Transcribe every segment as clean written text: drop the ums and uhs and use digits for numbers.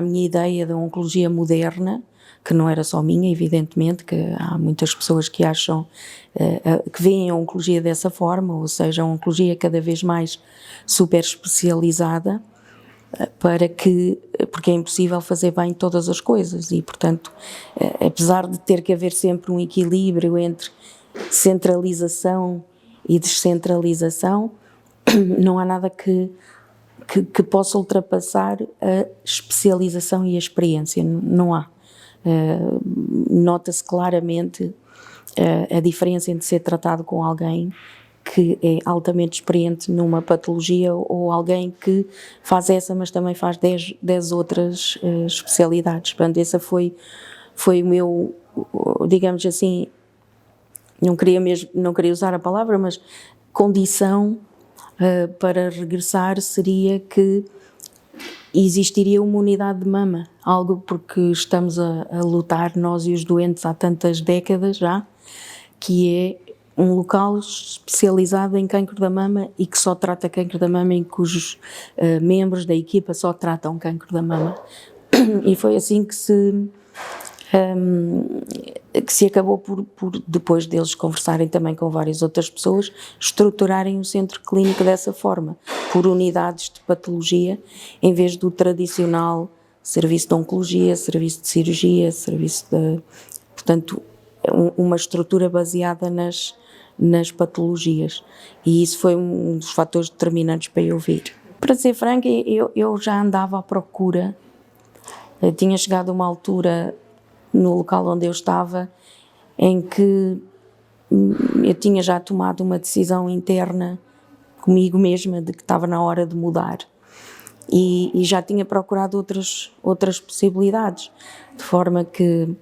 A minha ideia da oncologia moderna, que não era só minha, evidentemente, que há muitas pessoas que acham, que veem a oncologia dessa forma, ou seja, a oncologia cada vez mais super especializada, porque é impossível fazer bem todas as coisas e, portanto, apesar de ter que haver sempre um equilíbrio entre centralização e descentralização, não há nada que possa ultrapassar a especialização e a experiência, não há. Nota-se claramente a diferença entre ser tratado com alguém que é altamente experiente numa patologia ou alguém que faz essa, mas também faz 10 outras especialidades. Portanto, essa foi o meu, digamos assim, não queria usar a palavra, mas condição para regressar seria que existiria uma unidade de mama, algo porque estamos a lutar, nós e os doentes, há tantas décadas já, que é um local especializado em cancro da mama e que só trata cancro da mama, em cujos membros da equipa só tratam cancro da mama. E foi assim que se acabou por, depois deles conversarem também com várias outras pessoas, estruturarem o centro clínico dessa forma, por unidades de patologia, em vez do tradicional serviço de oncologia, serviço de cirurgia, portanto, uma estrutura baseada nas patologias. E isso foi um dos fatores determinantes para eu vir. Para ser franca, eu já andava à procura, eu tinha chegado a uma altura no local onde eu estava, em que eu tinha já tomado uma decisão interna comigo mesma de que estava na hora de mudar e já tinha procurado outras possibilidades, de forma que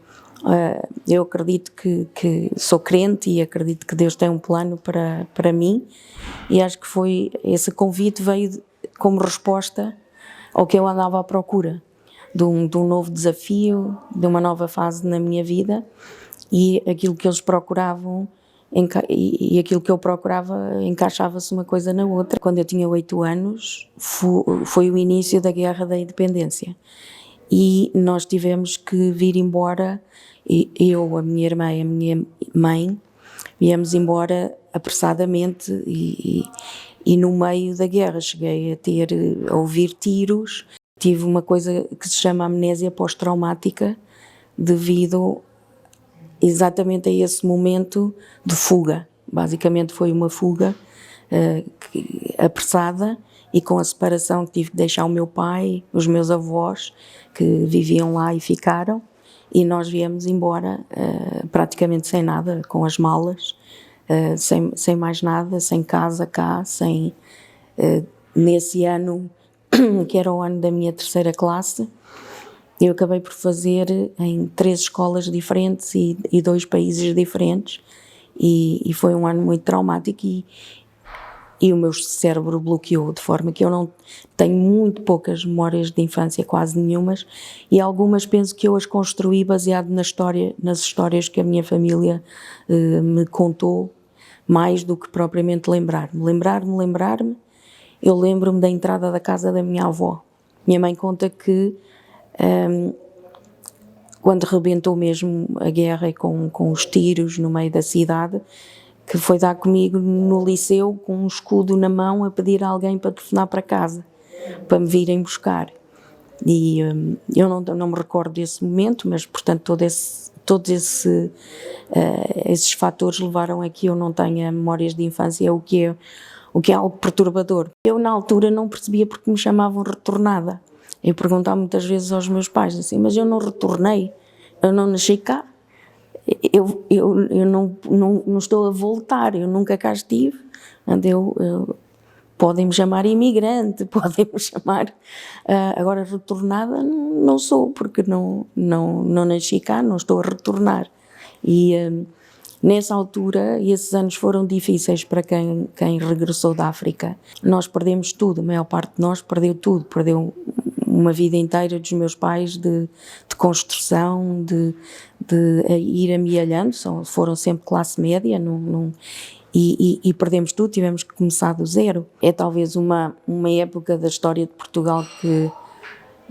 eu acredito que sou crente e acredito que Deus tem um plano para mim e acho que esse convite veio como resposta ao que eu andava à procura. De um novo desafio, de uma nova fase na minha vida e aquilo que eles procuravam e aquilo que eu procurava encaixava-se uma coisa na outra. Quando eu tinha 8 anos foi o início da Guerra da Independência e nós tivemos que vir embora, eu, a minha irmã e a minha mãe, viemos embora apressadamente e no meio da guerra cheguei a ouvir tiros. Tive uma coisa que se chama amnésia pós-traumática devido exatamente a esse momento de fuga. Basicamente foi uma fuga apressada e com a separação que tive de deixar o meu pai, os meus avós que viviam lá e ficaram e nós viemos embora praticamente sem nada, com as malas, sem mais nada, sem casa cá, nesse ano que era o ano da minha 3ª classe, eu acabei por fazer em 3 escolas diferentes e 2 países diferentes e foi um ano muito traumático e o meu cérebro bloqueou, de forma que eu não tenho muito poucas memórias de infância, quase nenhumas, e algumas penso que eu as construí baseado nas histórias que a minha família me contou, mais do que propriamente lembrar-me. Eu lembro-me da entrada da casa da minha avó. Minha mãe conta que quando rebentou mesmo a guerra e com os tiros no meio da cidade, que foi dar comigo no liceu com um escudo na mão a pedir a alguém para telefonar para casa, para me virem buscar. E eu não me recordo desse momento, mas portanto todos esses fatores levaram a que eu não tenha memórias de infância, o que é algo perturbador. Eu na altura não percebia porque me chamavam retornada. Eu perguntava muitas vezes aos meus pais assim, mas eu não retornei, eu não nasci cá, eu não estou a voltar, eu nunca cá estive. Podem-me chamar imigrante, podem-me chamar, agora retornada não sou, porque não nasci cá, não estou a retornar. E nessa altura, esses anos foram difíceis para quem regressou da África. Nós perdemos tudo, a maior parte de nós perdeu tudo, perdeu uma vida inteira dos meus pais de construção, de ir amealhando, foram sempre classe média, e perdemos tudo, tivemos que começar do zero. É talvez uma época da história de Portugal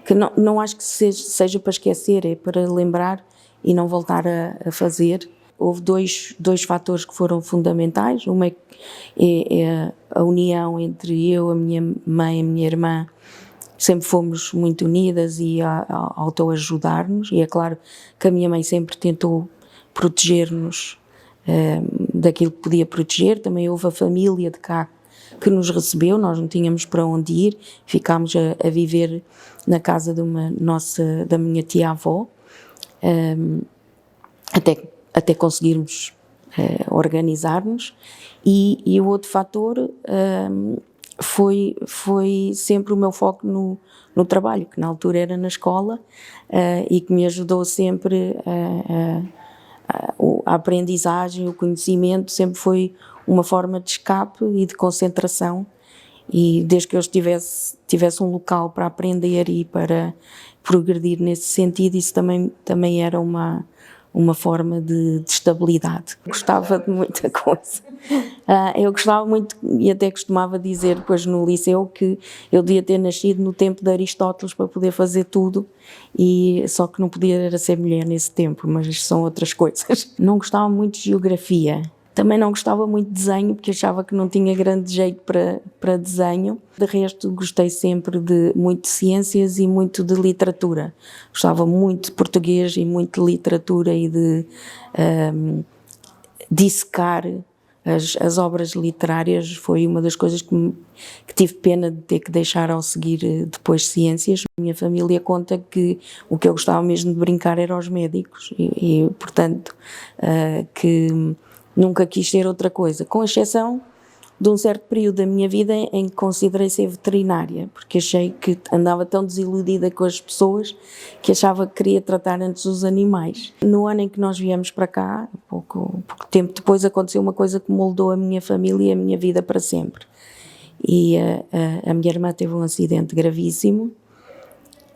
que não acho que seja para esquecer, é para lembrar e não voltar a fazer. Houve dois fatores que foram fundamentais. Uma é a união entre eu, a minha mãe e a minha irmã. Sempre fomos muito unidas e a autoajudar-nos, e é claro que a minha mãe sempre tentou proteger-nos daquilo que podia proteger. Também houve a família de cá que nos recebeu, nós não tínhamos para onde ir, ficámos a viver na casa da minha tia-avó, até conseguirmos organizar-nos. E o outro fator foi sempre o meu foco no trabalho, que na altura era na escola, e que me ajudou sempre a aprendizagem, o conhecimento, sempre foi uma forma de escape e de concentração, e desde que eu tivesse um local para aprender e para progredir nesse sentido, isso também era uma forma de estabilidade. Gostava de muita coisa. Eu gostava muito, e até costumava dizer depois no liceu, que eu devia ter nascido no tempo de Aristóteles para poder fazer tudo, e só que não podia era ser mulher nesse tempo, mas são outras coisas. Não gostava muito de geografia. Também não gostava muito de desenho, porque achava que não tinha grande jeito para desenho. De resto, gostei sempre muito de ciências e muito de literatura. Gostava muito de português e muito de literatura e de dissecar as obras literárias. Foi uma das coisas que tive pena de ter que deixar ao seguir depois ciências. A minha família conta que o que eu gostava mesmo de brincar era aos médicos e portanto, que nunca quis ser outra coisa, com exceção de um certo período da minha vida em que considerei ser veterinária, porque achei que andava tão desiludida com as pessoas que achava que queria tratar antes os animais. No ano em que nós viemos para cá, pouco tempo depois, aconteceu uma coisa que moldou a minha família e a minha vida para sempre. E a minha irmã teve um acidente gravíssimo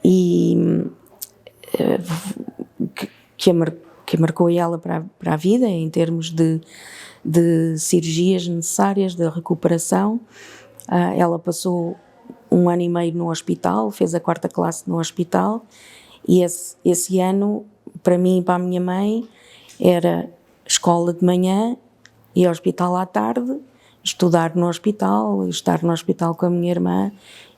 e que marcou ela para a vida, em termos de cirurgias necessárias, de recuperação. Ela passou 1 ano e meio no hospital, fez a 4ª classe no hospital, e esse ano, para mim e para a minha mãe, era escola de manhã e hospital à tarde, estudar no hospital, estar no hospital com a minha irmã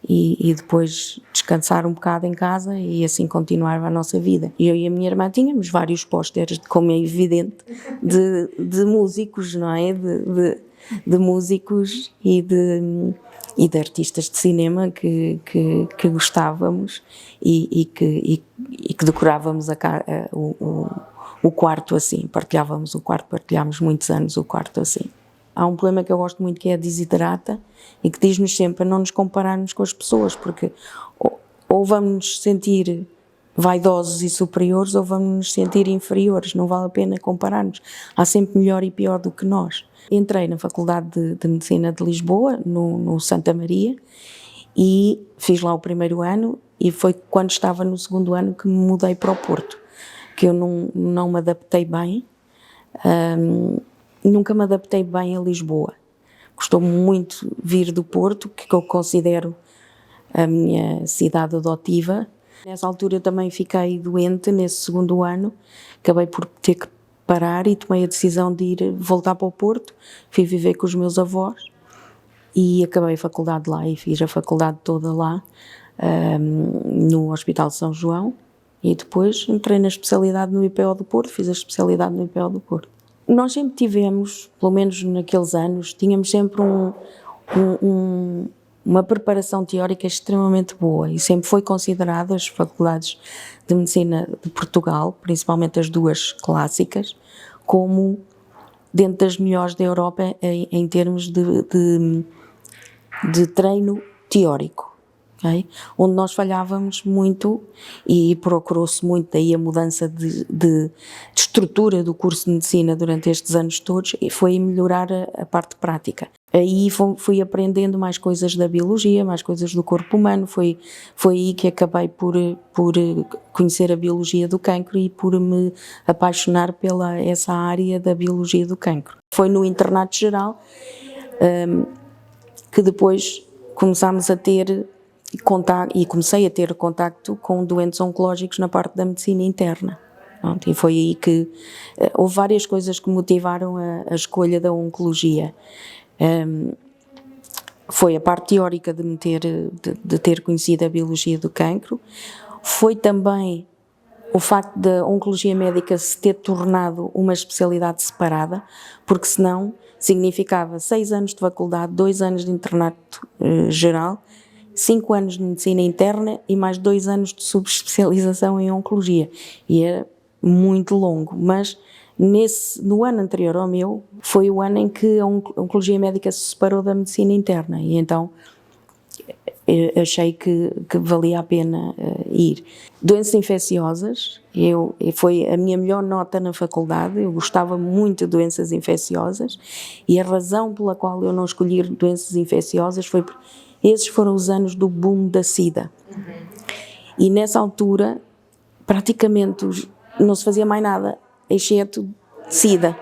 e depois descansar um bocado em casa e assim continuar a nossa vida. Eu e a minha irmã tínhamos vários pósteres, como é evidente, de músicos, não é? De músicos e de artistas de cinema que gostávamos e que decorávamos o quarto assim, partilhávamos o quarto, partilhámos muitos anos o quarto assim. Há um poema que eu gosto muito, que é a Desiderata, e que diz-nos sempre a não nos compararmos com as pessoas, porque ou vamos nos sentir vaidosos e superiores, ou vamos nos sentir inferiores. Não vale a pena compararmos. Há sempre melhor e pior do que nós. Entrei na Faculdade de Medicina de Lisboa, no Santa Maria, e fiz lá o 1º ano, e foi quando estava no 2º ano que me mudei para o Porto, que eu não me adaptei bem. Nunca me adaptei bem a Lisboa. Gostou muito vir do Porto, que eu considero a minha cidade adotiva. Nessa altura eu também fiquei doente, nesse 2º ano, acabei por ter que parar e tomei a decisão de voltar para o Porto. Fui viver com os meus avós e acabei a faculdade lá, e fiz a faculdade toda lá, no Hospital de São João, e depois entrei na especialidade no IPO do Porto, fiz a especialidade no IPO do Porto. Nós sempre tivemos, pelo menos naqueles anos, tínhamos sempre uma preparação teórica extremamente boa, e sempre foi considerado as faculdades de medicina de Portugal, principalmente as 2 clássicas, como dentro das melhores da Europa em termos de treino teórico. Okay? Onde nós falhávamos muito, e procurou-se muito daí a mudança de estrutura do curso de medicina durante estes anos todos, e foi melhorar a parte prática. Aí fui aprendendo mais coisas da biologia, mais coisas do corpo humano, foi aí que acabei por conhecer a biologia do cancro e por me apaixonar pela essa área da biologia do cancro. Foi no internato geral que depois começámos a ter e comecei a ter contacto com doentes oncológicos na parte da medicina interna. Pronto, e foi aí que houve várias coisas que motivaram a escolha da oncologia. Foi a parte teórica de ter conhecido a biologia do cancro, foi também o facto da oncologia médica se ter tornado uma especialidade separada, porque senão significava 6 anos de faculdade, 2 anos de internato geral, 5 anos de medicina interna e mais 2 anos de subespecialização em oncologia. E era muito longo, mas no ano anterior ao meu, foi o ano em que a oncologia médica se separou da medicina interna, e então eu achei que valia a pena ir. Doenças infecciosas, foi a minha melhor nota na faculdade, eu gostava muito de doenças infecciosas, e a razão pela qual eu não escolhi doenças infecciosas foi porque esses foram os anos do boom da SIDA. E nessa altura, praticamente não se fazia mais nada, exceto SIDA,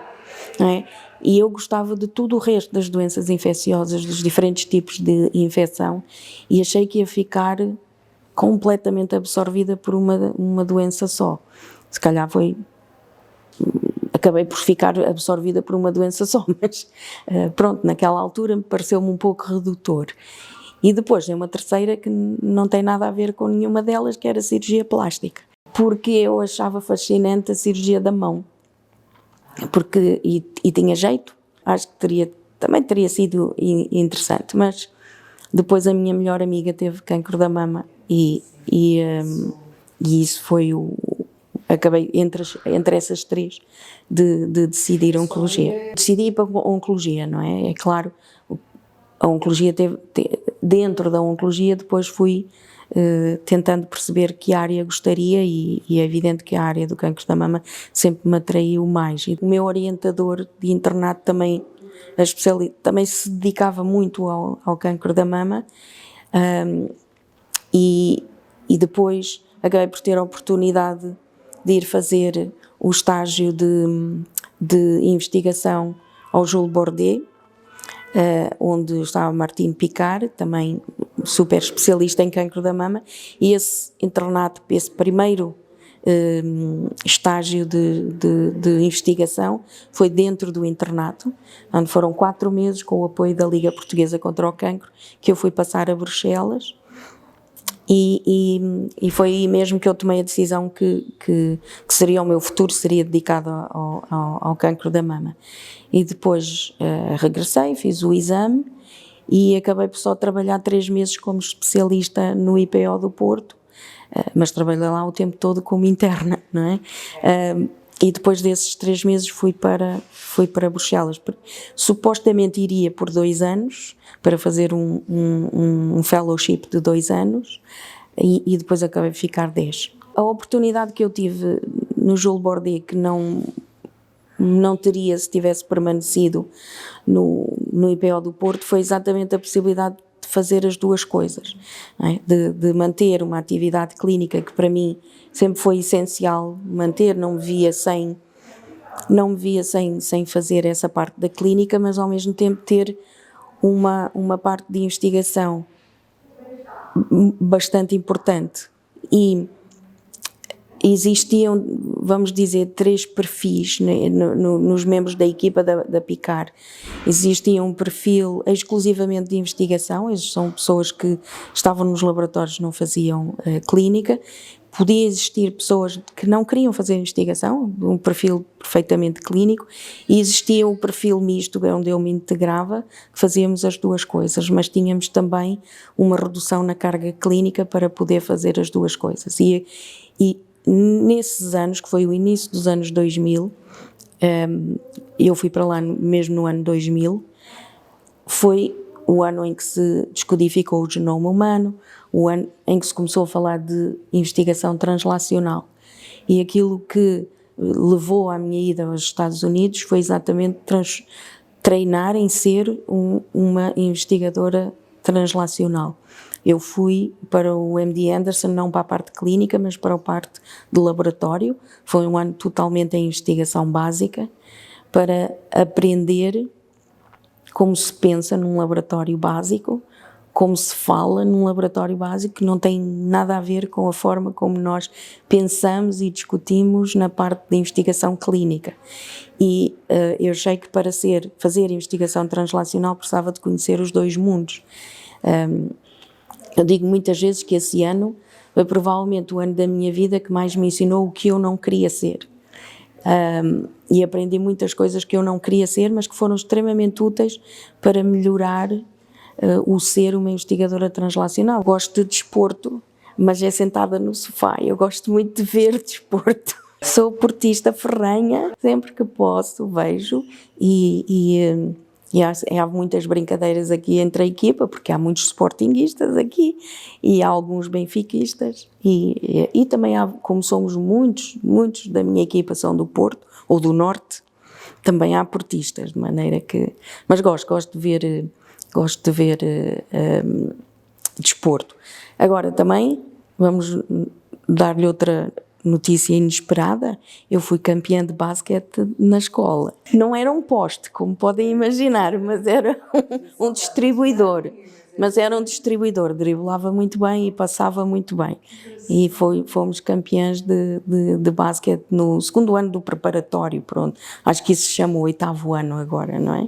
não é? E eu gostava de tudo o resto das doenças infecciosas, dos diferentes tipos de infecção, e achei que ia ficar completamente absorvida por uma doença só. Se calhar acabei por ficar absorvida por uma doença só, mas pronto, naquela altura pareceu-me um pouco redutor. E depois tem uma terceira que não tem nada a ver com nenhuma delas, que era a cirurgia plástica, porque eu achava fascinante a cirurgia da mão. Porque, e tinha jeito, acho que também teria sido interessante, mas depois a minha melhor amiga teve cancro da mama e isso foi acabei entre essas três de decidir oncologia. Decidi ir para a oncologia, não é? É claro, a oncologia dentro da oncologia depois fui tentando perceber que área gostaria e é evidente que a área do cancro da mama sempre me atraiu mais. E o meu orientador de internato também se dedicava muito ao cancro da mama e depois acabei por ter a oportunidade de ir fazer o estágio de investigação ao Jules Bordet, onde estava Martine Picard, também super especialista em cancro da mama, e esse internato, esse primeiro estágio de investigação foi dentro do internato, onde foram 4 meses com o apoio da Liga Portuguesa contra o Cancro, que eu fui passar a Bruxelas, e foi aí mesmo que eu tomei a decisão que seria o meu futuro, seria dedicado ao cancro da mama. E depois regressei, fiz o exame e acabei por só trabalhar 3 meses como especialista no IPO do Porto, mas trabalhei lá o tempo todo como interna, não é? E depois desses 3 meses fui para Bruxelas. Supostamente iria por 2 anos, para fazer um fellowship de 2 anos, e depois acabei de ficar 10. A oportunidade que eu tive no Jules Bordet, que não teria se tivesse permanecido no IPO do Porto, foi exatamente a possibilidade de fazer as duas coisas, não é? De manter uma atividade clínica que para mim sempre foi essencial manter, não me via sem fazer essa parte da clínica, mas ao mesmo tempo ter uma parte de investigação bastante importante. E existiam, vamos dizer, 3 perfis nos membros da equipa da Picard. Existia um perfil exclusivamente de investigação, eles são pessoas que estavam nos laboratórios, não faziam clínica. Podia existir pessoas que não queriam fazer investigação, um perfil perfeitamente clínico, e existia o perfil misto, onde eu me integrava, que fazíamos as duas coisas, mas tínhamos também uma redução na carga clínica para poder fazer as duas coisas. E nesses anos, que foi o início dos anos 2000, eu fui para lá mesmo no ano 2000, foi o ano em que se descodificou o genoma humano, o ano em que se começou a falar de investigação translacional. E aquilo que levou à minha ida aos Estados Unidos foi exatamente treinar em ser uma investigadora translacional. Eu fui para o MD Anderson, não para a parte clínica, mas para a parte de laboratório. Foi um ano totalmente em investigação básica, para aprender como se pensa num laboratório básico, como se fala num laboratório básico que não tem nada a ver com a forma como nós pensamos e discutimos na parte de investigação clínica. E eu achei que para fazer investigação translacional precisava de conhecer os dois mundos. Eu digo muitas vezes que esse ano foi provavelmente o ano da minha vida que mais me ensinou o que eu não queria ser. E aprendi muitas coisas que eu não queria ser, mas que foram extremamente úteis para melhorar o ser uma investigadora translacional. Gosto de desporto, mas é sentada no sofá. Eu gosto muito de ver desporto. Sou portista ferrenha, sempre que posso vejo e há muitas brincadeiras aqui entre a equipa, porque há muitos sportinguistas aqui e há alguns benfiquistas e também há, como somos muitos da minha equipa são do Porto ou do Norte, também há portistas, de maneira que... Mas gosto de ver desporto. Agora também, vamos dar-lhe outra notícia inesperada, eu fui campeã de basquete na escola. Não era um poste, como podem imaginar, mas era um distribuidor. Driblava muito bem e passava muito bem. E fomos campeãs de basquete no segundo ano do preparatório, pronto. Acho que isso se chama o 8º ano agora, não é?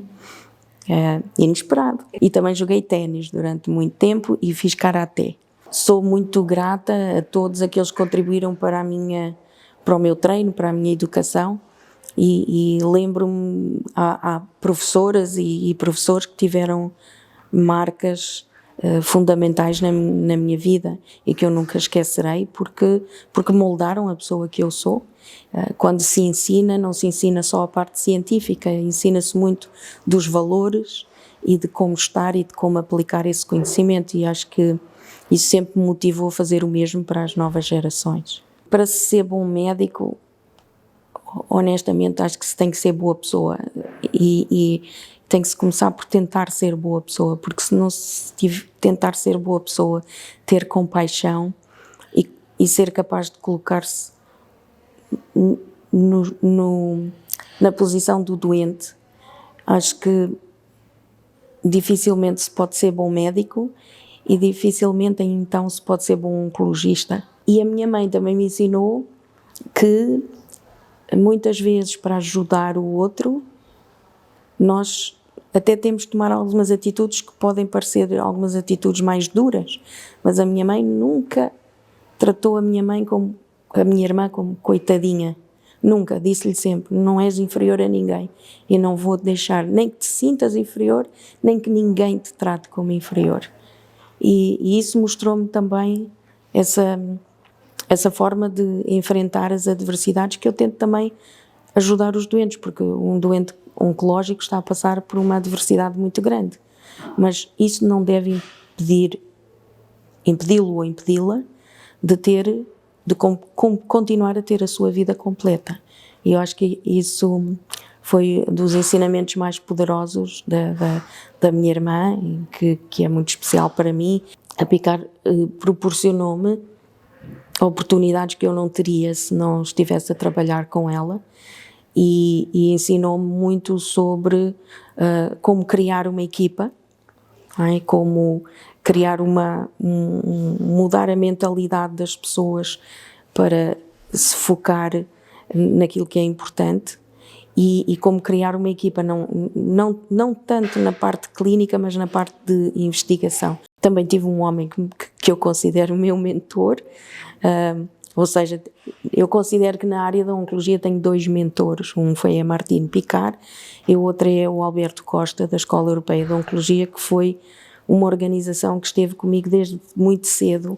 É inesperado. E também joguei ténis durante muito tempo e fiz karaté. Sou muito grata a todos aqueles que contribuíram para o meu treino, para a minha educação e lembro-me, há professoras e professores que tiveram marcas fundamentais na minha vida e que eu nunca esquecerei porque moldaram a pessoa que eu sou. Quando se ensina, não se ensina só a parte científica, ensina-se muito dos valores e de como estar e de como aplicar esse conhecimento e acho que isso sempre me motivou a fazer o mesmo para as novas gerações. Para ser bom médico, honestamente, acho que se tem que ser boa pessoa e tem que se começar por tentar ser boa pessoa, porque se não se tentar ser boa pessoa, ter compaixão e ser capaz de colocar-se na posição do doente, acho que dificilmente se pode ser bom médico e dificilmente então se pode ser bom oncologista. E a minha mãe também me ensinou que muitas vezes para ajudar o outro nós até temos de tomar algumas atitudes que podem parecer algumas atitudes mais duras, mas a minha mãe nunca tratou a minha irmã como coitadinha. Nunca, disse-lhe sempre, não és inferior a ninguém e não vou deixar nem que te sintas inferior, nem que ninguém te trate como inferior. E isso mostrou-me também essa forma de enfrentar as adversidades que eu tento também ajudar os doentes, porque um doente oncológico está a passar por uma adversidade muito grande, mas isso não deve impedi-lo ou impedi-la de continuar a ter a sua vida completa. E eu acho que isso foi dos ensinamentos mais poderosos da minha irmã, que é muito especial para mim. A Picar proporcionou-me oportunidades que eu não teria se não estivesse a trabalhar com ela e ensinou-me muito sobre como criar uma equipa, como criar mudar a mentalidade das pessoas para se focar naquilo que é importante e como criar uma equipa não tanto na parte clínica, mas na parte de investigação. Também tive um homem que eu considero o meu mentor, ou seja, eu considero que na área da oncologia tenho 2 mentores, um foi a Martine Picard e o outro é o Alberto Costa, da Escola Europeia de Oncologia, que foi uma organização que esteve comigo desde muito cedo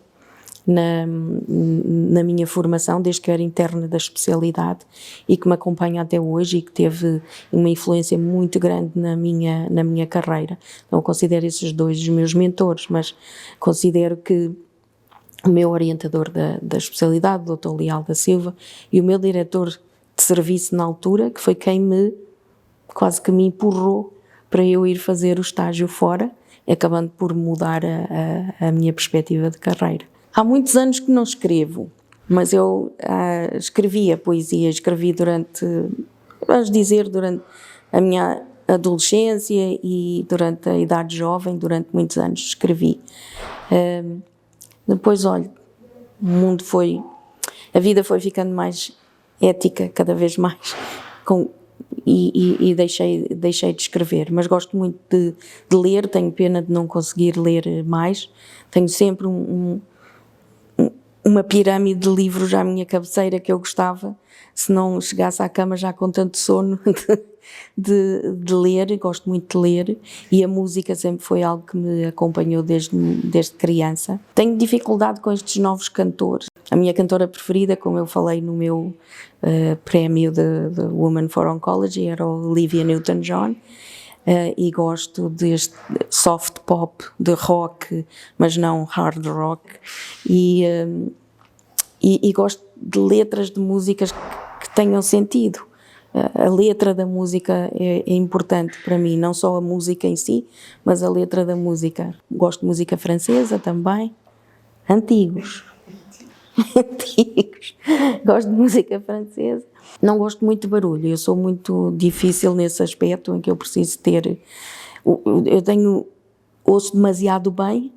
na minha formação, desde que eu era interna da especialidade e que me acompanha até hoje e que teve uma influência muito grande na minha carreira. Não considero esses 2 os meus mentores, mas considero que o meu orientador da especialidade, o Dr. Leal da Silva, e o meu diretor de serviço na altura, que foi quem quase que me empurrou para eu ir fazer o estágio fora, acabando por mudar a minha perspectiva de carreira. Há muitos anos que não escrevo, mas eu escrevi a poesia, escrevi durante a minha adolescência e durante a idade jovem, durante muitos anos escrevi. Depois, olha, a vida foi ficando mais ética cada vez mais e deixei de escrever, mas gosto muito de ler, tenho pena de não conseguir ler mais, tenho sempre uma pirâmide de livros à minha cabeceira que eu gostava, se não chegasse à cama já com tanto sono de ler, gosto muito de ler, e a música sempre foi algo que me acompanhou desde criança. Tenho dificuldade com estes novos cantores. A minha cantora preferida, como eu falei no meu prémio de Women for Oncology, era a Olivia Newton-John, e gosto deste soft pop, de rock, mas não hard rock, e gosto de letras de músicas que tenham sentido. A letra da música é importante para mim, não só a música em si, mas a letra da música. Gosto de música francesa também, antigos. Gosto de música francesa. Não gosto muito de barulho, eu sou muito difícil nesse aspecto em que eu preciso ter... ouço demasiado bem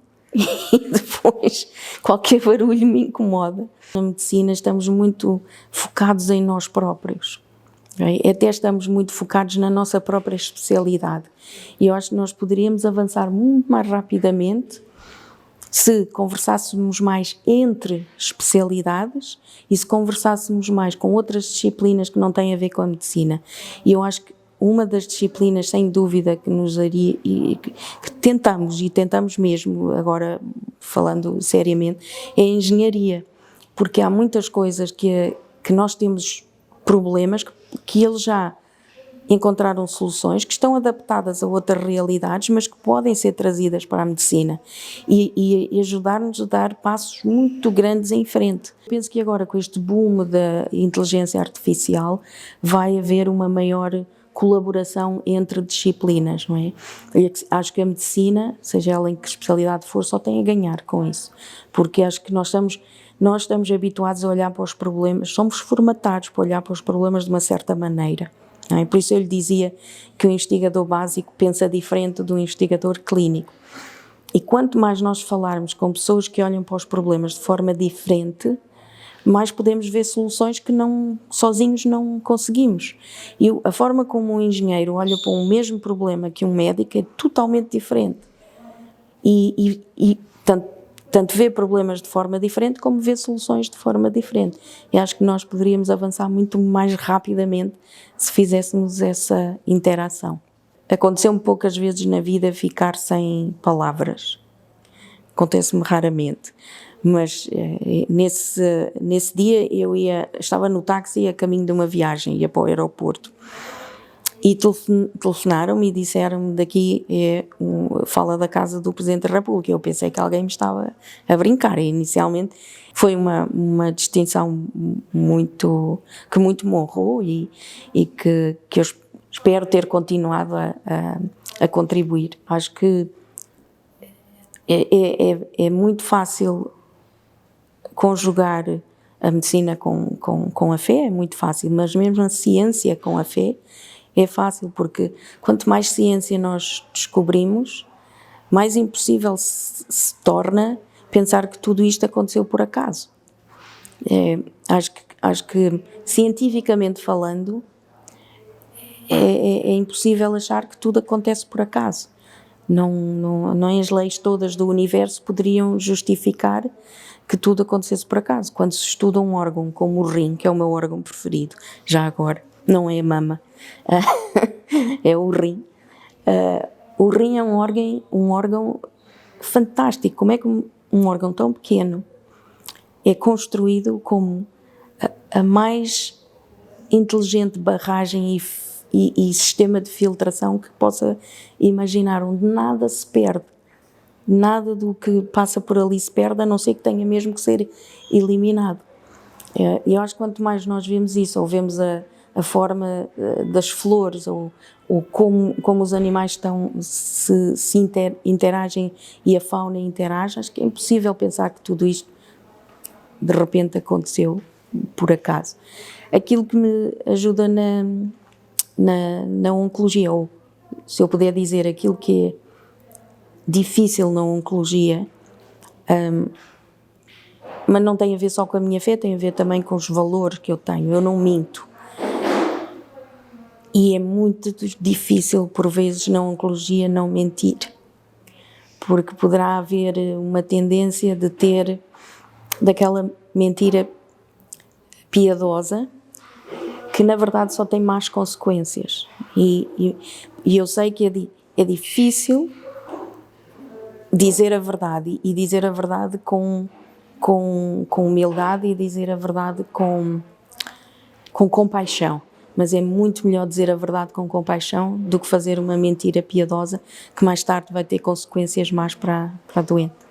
e depois qualquer barulho me incomoda. Na medicina estamos muito focados em nós próprios. Até estamos muito focados na nossa própria especialidade. E eu acho que nós poderíamos avançar muito mais rapidamente se conversássemos mais entre especialidades e se conversássemos mais com outras disciplinas que não têm a ver com a medicina. E eu acho que uma das disciplinas, sem dúvida, que nos daria, e que tentamos mesmo, agora falando seriamente, é a engenharia. Porque há muitas coisas que nós temos problemas que eles já encontraram soluções que estão adaptadas a outras realidades, mas que podem ser trazidas para a medicina e ajudar-nos a dar passos muito grandes em frente. Penso que agora, com este boom da inteligência artificial, vai haver uma maior colaboração entre disciplinas, não é? E acho que a medicina, seja ela em que especialidade for, só tem a ganhar com isso, porque acho que nós estamos habituados a olhar para os problemas, somos formatados para olhar para os problemas de uma certa maneira. Não é? Por isso eu lhe dizia que o investigador básico pensa diferente do investigador clínico. E quanto mais nós falarmos com pessoas que olham para os problemas de forma diferente, mais podemos ver soluções que sozinhos não conseguimos. E a forma como um engenheiro olha para um mesmo problema que um médico é totalmente diferente. E tanto vê problemas de forma diferente como vê soluções de forma diferente. E acho que nós poderíamos avançar muito mais rapidamente se fizéssemos essa interação. Aconteceu-me poucas vezes na vida ficar sem palavras. Acontece-me raramente. Mas nesse dia estava no táxi a caminho de uma viagem, ia para o aeroporto. E telefonaram-me e disseram-me daqui fala da casa do Presidente da República. Eu pensei que alguém me estava a brincar. E inicialmente foi uma distinção que muito me honrou e que eu espero ter continuado a contribuir. Acho que é muito fácil conjugar a medicina com a fé, é muito fácil, mas mesmo a ciência com a fé é fácil, porque quanto mais ciência nós descobrimos, mais impossível se torna pensar que tudo isto aconteceu por acaso. Acho que cientificamente falando, é impossível achar que tudo acontece por acaso. Não as leis todas do universo poderiam justificar que tudo acontecesse por acaso. Quando se estuda um órgão como o rim, que é o meu órgão preferido, já agora, não é a mama, é o rim. O rim é um órgão fantástico. Como é que um órgão tão pequeno é construído como a mais inteligente barragem e sistema de filtração que possa imaginar, onde nada se perde, nada do que passa por ali se perde, a não ser que tenha mesmo que ser eliminado. E eu acho que quanto mais nós vemos isso, ou vemos a forma das flores, ou como os animais se interagem e a fauna interage, acho que é impossível pensar que tudo isto de repente aconteceu por acaso. Aquilo que me ajuda na oncologia, ou se eu puder dizer aquilo que é difícil na oncologia, mas não tem a ver só com a minha fé, tem a ver também com os valores que eu tenho. Eu não minto. E é muito difícil, por vezes, na oncologia, não mentir. Porque poderá haver uma tendência de ter daquela mentira piedosa, que na verdade só tem más consequências. E eu sei que é difícil dizer a verdade, e dizer a verdade com humildade, e dizer a verdade com compaixão. Mas é muito melhor dizer a verdade com compaixão do que fazer uma mentira piedosa que mais tarde vai ter consequências más para a doente.